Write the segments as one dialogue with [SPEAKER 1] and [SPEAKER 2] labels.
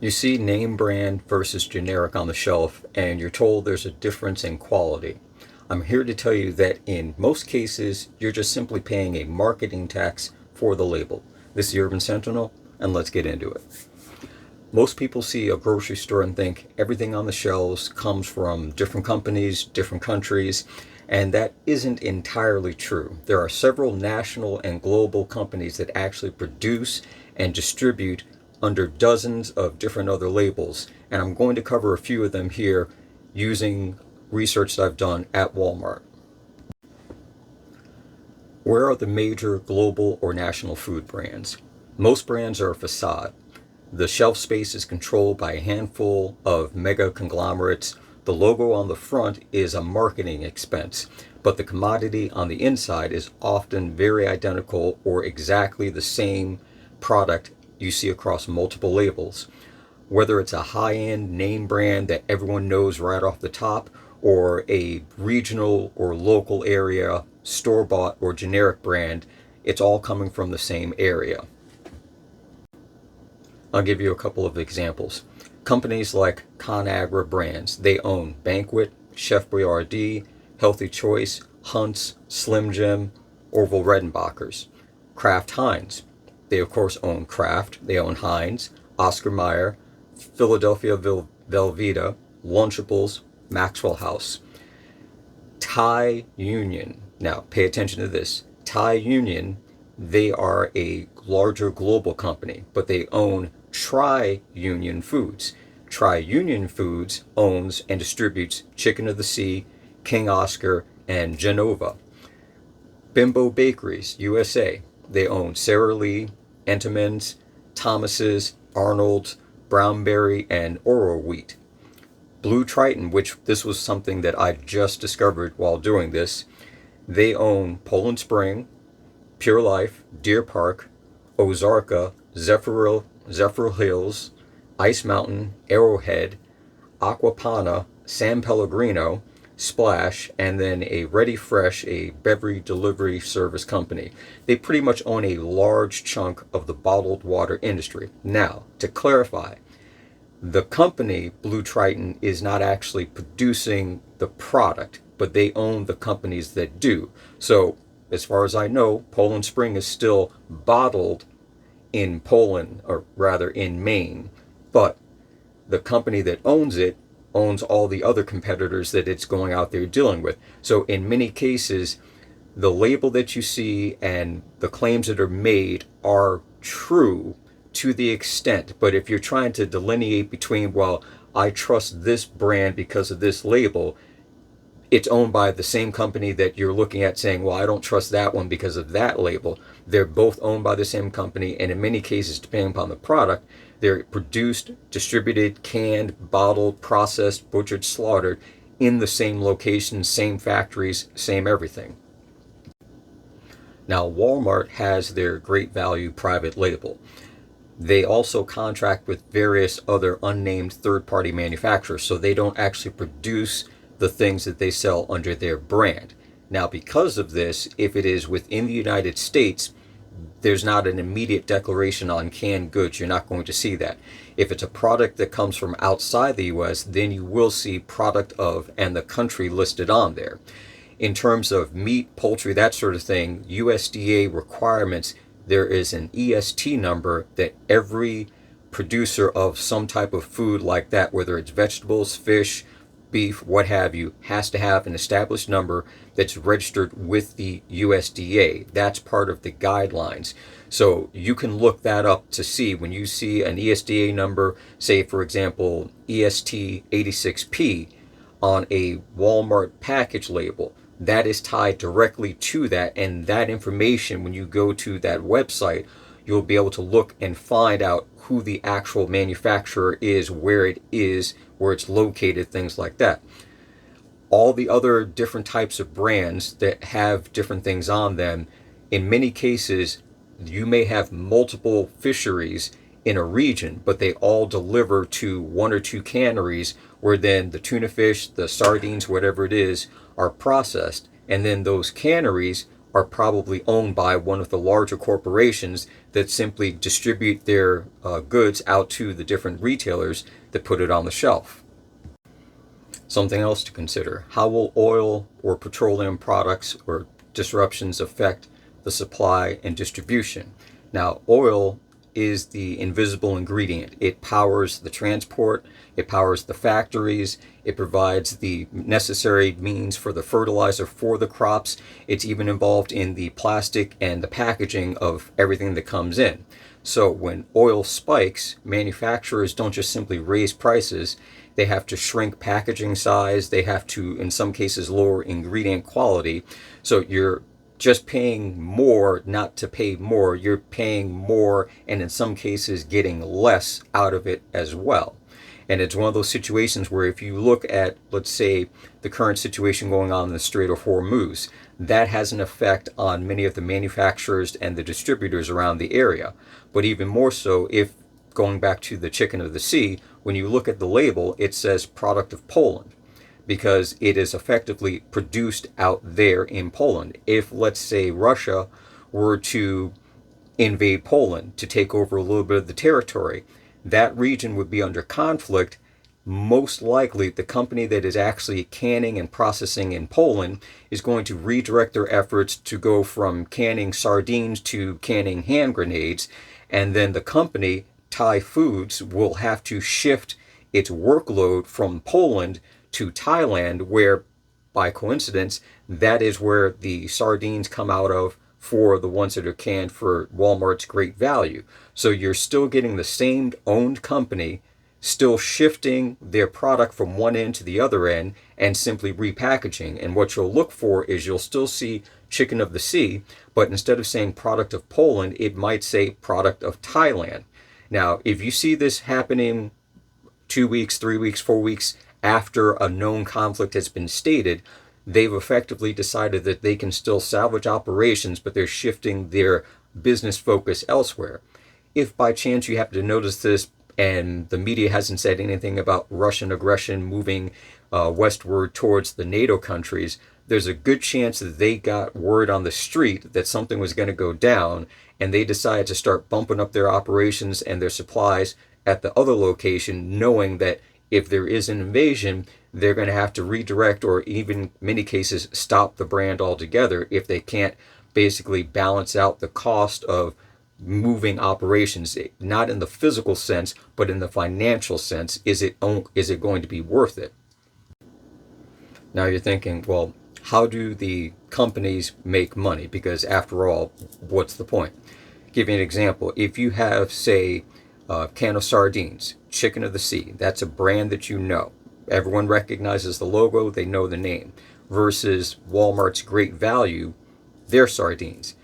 [SPEAKER 1] You see name brand versus generic on the shelf, and you're told there's a difference in quality. I'm here to tell you that in most cases, you're just simply paying a marketing tax for the label. This is the Urban Sentinel, and let's get into it. Most people see a grocery store and think everything on the shelves comes from different companies, different countries, and that isn't entirely true. There are several national and global companies that actually produce and distribute under dozens of different other labels, and I'm going to cover a few of them here using research that I've done at Walmart. Where are the major global or national food brands? Most brands are a facade. The shelf space is controlled by a handful of mega conglomerates. The logo on the front is a marketing expense, but the commodity on the inside is often very identical or exactly the same product you see across multiple labels. Whether it's a high-end name brand that everyone knows right off the top, or a regional or local area store-bought or generic brand, it's all coming from the same area. I'll give you a couple of examples. Companies like ConAgra Brands, they own Banquet, Chef Boyardee, Healthy Choice, Hunt's, Slim Jim, Orville Redenbacher's. Kraft Heinz, they of course own Kraft, they own Heinz, Oscar Mayer, Philadelphia Velveeta, Lunchables, Maxwell House. Thai Union, now pay attention to this, Thai Union, they are a larger global company, but they own Tri-Union Foods. Tri-Union Foods owns and distributes Chicken of the Sea, King Oscar, and Genova. Bimbo Bakeries, USA, they own Sara Lee, Entenmann's, Thomas's, Arnold's, Brownberry, and Oro Wheat. Blue Triton, which this was something that I just discovered while doing this, they own Poland Spring, Pure Life, Deer Park, Ozarka, Zephyr Hills, Ice Mountain, Arrowhead, Aquapana, San Pellegrino, Splash, and then a Ready Fresh, a beverage delivery service company. They pretty much own a large chunk of the bottled water industry. Now, to clarify, the company, Blue Triton, is not actually producing the product, but they own the companies that do. So, as far as I know, Poland Spring is still bottled in Poland, or rather in Maine, but the company that owns it owns all the other competitors that it's going out there dealing with. So in many cases, the label that you see and the claims that are made are true to the extent, but if you're trying to delineate between, well, I trust this brand because of this label, it's owned by the same company that you're looking at saying, well, I don't trust that one because of that label. They're both owned by the same company, and in many cases, depending upon the product, they're produced, distributed, canned, bottled, processed, butchered, slaughtered in the same locations, same factories, same everything. Now, Walmart has their Great Value private label. They also contract with various other unnamed third-party manufacturers, so they don't actually produce the things that they sell under their brand. Now, because of this, if it is within the United States, there's not an immediate declaration on canned goods. You're not going to see that. If it's a product that comes from outside the US, then you will see product of and the country listed on there. In terms of meat, poultry, that sort of thing, USDA requirements, there is an EST number that every producer of some type of food like that, whether it's vegetables, fish, beef, what have you, has to have an established number that's registered with the USDA. That's part of the guidelines. So you can look that up to see when you see an ESDA number, say for example, EST 86P on a Walmart package label. That is tied directly to that, and that information, when you go to that website, you'll be able to look and find out who the actual manufacturer is, where it's located, things like that. All the other different types of brands that have different things on them, in many cases, you may have multiple fisheries in a region, but they all deliver to one or two canneries where then the tuna fish, the sardines, whatever it is, are processed. And then those canneries are probably owned by one of the larger corporations that simply distribute their goods out to the different retailers that put it on the shelf. Something else to consider: how will oil or petroleum products or disruptions affect the supply and distribution? Now, oil is the invisible ingredient. It powers the transport, it powers the factories, it provides the necessary means for the fertilizer for the crops. It's even involved in the plastic and the packaging of everything that comes in. So when oil spikes, manufacturers don't just simply raise prices, they have to shrink packaging size, they have to, in some cases, lower ingredient quality. So you're just paying more not to pay more, you're paying more and in some cases getting less out of it as well. And it's one of those situations where if you look at, let's say, the current situation going on in the Strait of Hormuz, that has an effect on many of the manufacturers and the distributors around the area. But even more so, if going back to the chicken of the sea, when you look at the label, it says product of Poland, because it is effectively produced out there in Poland. If, let's say, Russia were to invade Poland to take over a little bit of the territory, that region would be under conflict. Most likely, the company that is actually canning and processing in Poland is going to redirect their efforts to go from canning sardines to canning hand grenades, and then the company, Thai Foods, will have to shift its workload from Poland to Thailand, where, by coincidence, that is where the sardines come out of for the ones that are canned for Walmart's Great Value. So you're still getting the same owned company, still shifting their product from one end to the other end and simply repackaging. And what you'll look for is you'll still see chicken of the sea, but instead of saying product of Poland, it might say product of Thailand. Now, if you see this happening 2 weeks, 3 weeks, 4 weeks after a known conflict has been stated, they've effectively decided that they can still salvage operations, but they're shifting their business focus elsewhere. If by chance you happen to notice this and the media hasn't said anything about Russian aggression moving westward towards the NATO countries, there's a good chance that they got word on the street that something was going to go down, and they decided to start bumping up their operations and their supplies at the other location, knowing that if there is an invasion, they're going to have to redirect or even in many cases stop the brand altogether if they can't basically balance out the cost of moving operations, not in the physical sense, but in the financial sense. Is it going to be worth it? Now you're thinking, well, how do the companies make money? Because after all, what's the point? Give you an example. If you have, say, a can of sardines, Chicken of the Sea, that's a brand that you know. Everyone recognizes the logo, they know the name. Versus Walmart's Great Value, their sardines.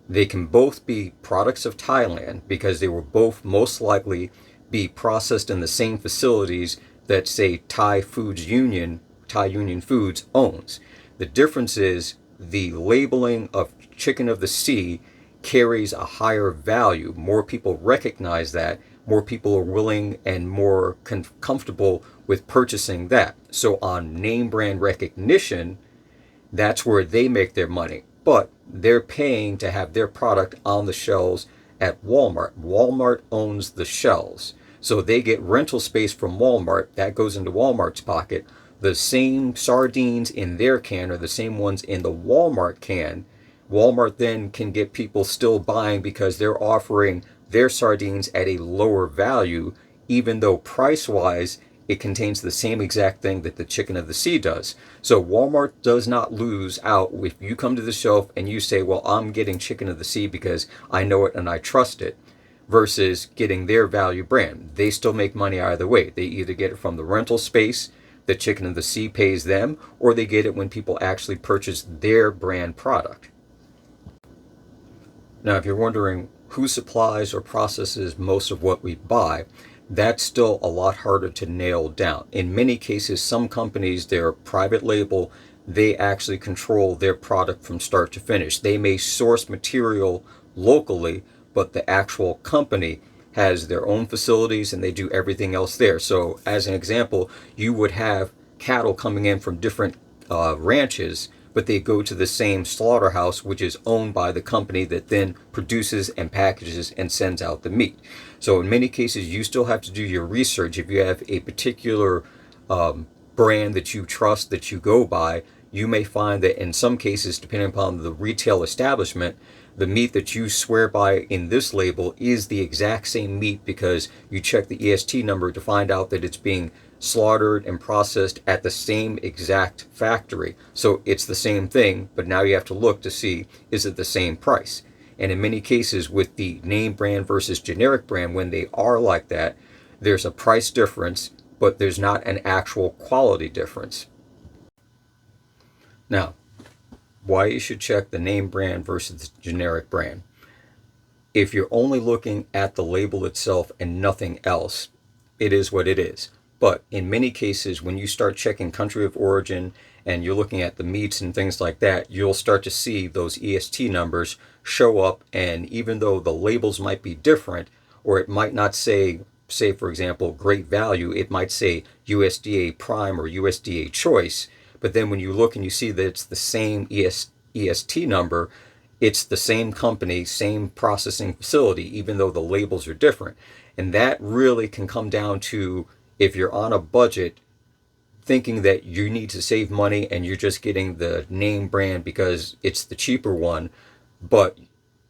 [SPEAKER 1] They can both be products of Thailand because they will both most likely be processed in the same facilities that, say, Thai Union Foods owns. The difference is the labeling of Chicken of the Sea carries a higher value. More people recognize that. More people are willing and more comfortable with purchasing that. So on name brand recognition, that's where they make their money. But they're paying to have their product on the shelves at Walmart. Walmart owns the shelves. So they get rental space from Walmart. That goes into Walmart's pocket. The same sardines in their can are the same ones in the Walmart can. Walmart then can get people still buying because they're offering their sardines at a lower value, even though price-wise it contains the same exact thing that the Chicken of the Sea does. So Walmart does not lose out if you come to the shelf and you say, well, I'm getting Chicken of the Sea because I know it and I trust it, versus getting their value brand. They still make money either way. They either get it from the rental space that Chicken of the Sea pays them, or they get it when people actually purchase their brand product. Now, if you're wondering who supplies or processes most of what we buy, that's still a lot harder to nail down. In many cases, some companies, they're private label, they actually control their product from start to finish. They may source material locally, but the actual company has their own facilities and they do everything else there. So as an example, you would have cattle coming in from different ranches, but they go to the same slaughterhouse, which is owned by the company that then produces and packages and sends out the meat. So in many cases, you still have to do your research. If you have a particular brand that you trust, that you go by, you may find that in some cases, depending upon the retail establishment, the meat that you swear by in this label is the exact same meat because you check the EST number to find out that it's being slaughtered and processed at the same exact factory. So it's the same thing, but now you have to look to see, is it the same price? And in many cases with the name brand versus generic brand, when they are like that, there's a price difference, but there's not an actual quality difference. Now, why you should check the name brand versus the generic brand. If you're only looking at the label itself and nothing else, it is what it is. But in many cases, when you start checking country of origin and you're looking at the meats and things like that, you'll start to see those EST numbers show up. And even though the labels might be different, or it might not say, for example, great value, it might say USDA prime or USDA choice. But then when you look and you see that it's the same EST number, it's the same company, same processing facility, even though the labels are different. And that really can come down to, if you're on a budget, thinking that you need to save money and you're just getting the name brand because it's the cheaper one, but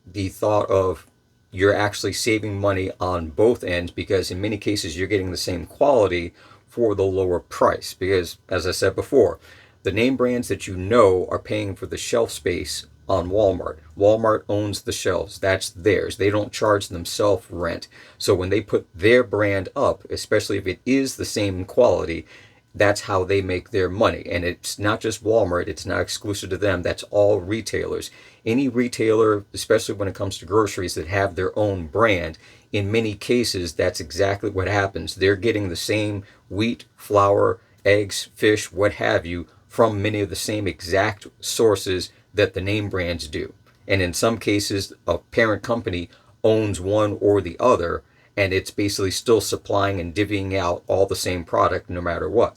[SPEAKER 1] the thought of you're actually saving money on both ends, because in many cases you're getting the same quality for the lower price. Because as I said before, the name brands that you know are paying for the shelf space on Walmart. Walmart owns the shelves. That's theirs. They don't charge themselves rent. So when they put their brand up, especially if it is the same quality, that's how they make their money. And it's not just Walmart. It's not exclusive to them. That's all retailers. Any retailer, especially when it comes to groceries that have their own brand, in many cases, that's exactly what happens. They're getting the same wheat, flour, eggs, fish, what have you, from many of the same exact sources that the name brands do. And in some cases, a parent company owns one or the other, and it's basically still supplying and divvying out all the same product no matter what.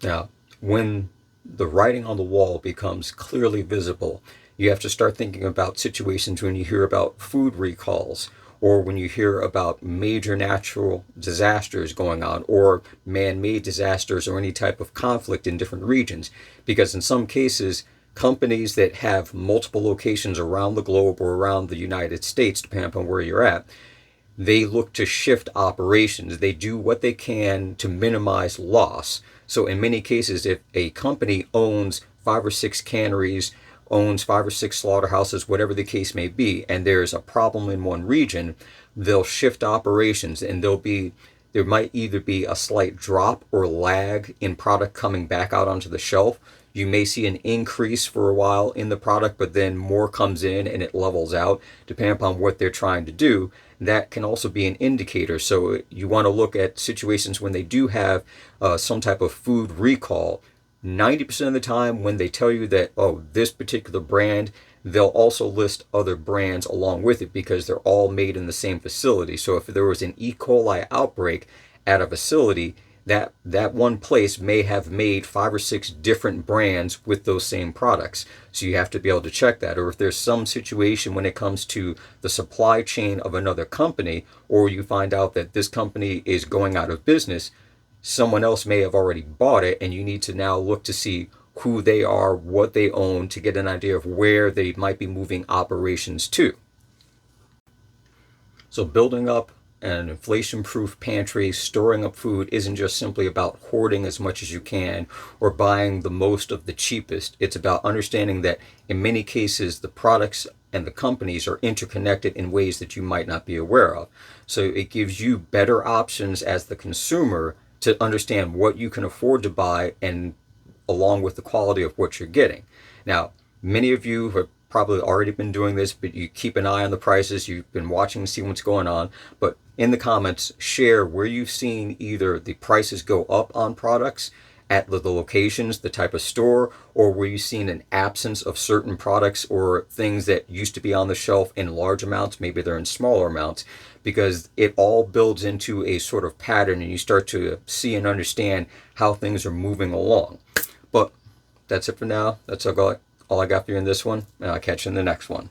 [SPEAKER 1] Now, when the writing on the wall becomes clearly visible, you have to start thinking about situations when you hear about food recalls, or when you hear about major natural disasters going on, or man-made disasters, or any type of conflict in different regions. Because in some cases, companies that have multiple locations around the globe or around the United States, depending upon where you're at, they look to shift operations. They do what they can to minimize loss. So in many cases, if a company owns 5 or 6 canneries, owns 5 or 6 slaughterhouses, whatever the case may be, and there's a problem in one region, they'll shift operations, and there might either be a slight drop or lag in product coming back out onto the shelf. You may see an increase for a while in the product, but then more comes in and it levels out, depending upon what they're trying to do. That can also be an indicator. So you want to look at situations when they do have some type of food recall. 90% of the time when they tell you that, oh, this particular brand, they'll also list other brands along with it because they're all made in the same facility. So if there was an E. coli outbreak at a facility, that one place may have made 5 or 6 different brands with those same products. So you have to be able to check that. Or if there's some situation when it comes to the supply chain of another company, or you find out that this company is going out of business, someone else may have already bought it, and you need to now look to see who they are, what they own, to get an idea of where they might be moving operations to. So building up an inflation-proof pantry, storing up food, isn't just simply about hoarding as much as you can or buying the most of the cheapest. It's about understanding that in many cases the products and the companies are interconnected in ways that you might not be aware of. So it gives you better options as the consumer to understand what you can afford to buy, and along with the quality of what you're getting. Now, many of you have probably already been doing this, but you keep an eye on the prices. You've been watching to see what's going on. But in the comments, share where you've seen either the prices go up on products at the locations, the type of store, or where you've seen an absence of certain products or things that used to be on the shelf in large amounts. Maybe they're in smaller amounts, because it all builds into a sort of pattern and you start to see and understand how things are moving along. But that's it for now. That's all I got for you in this one, and I'll catch you in the next one.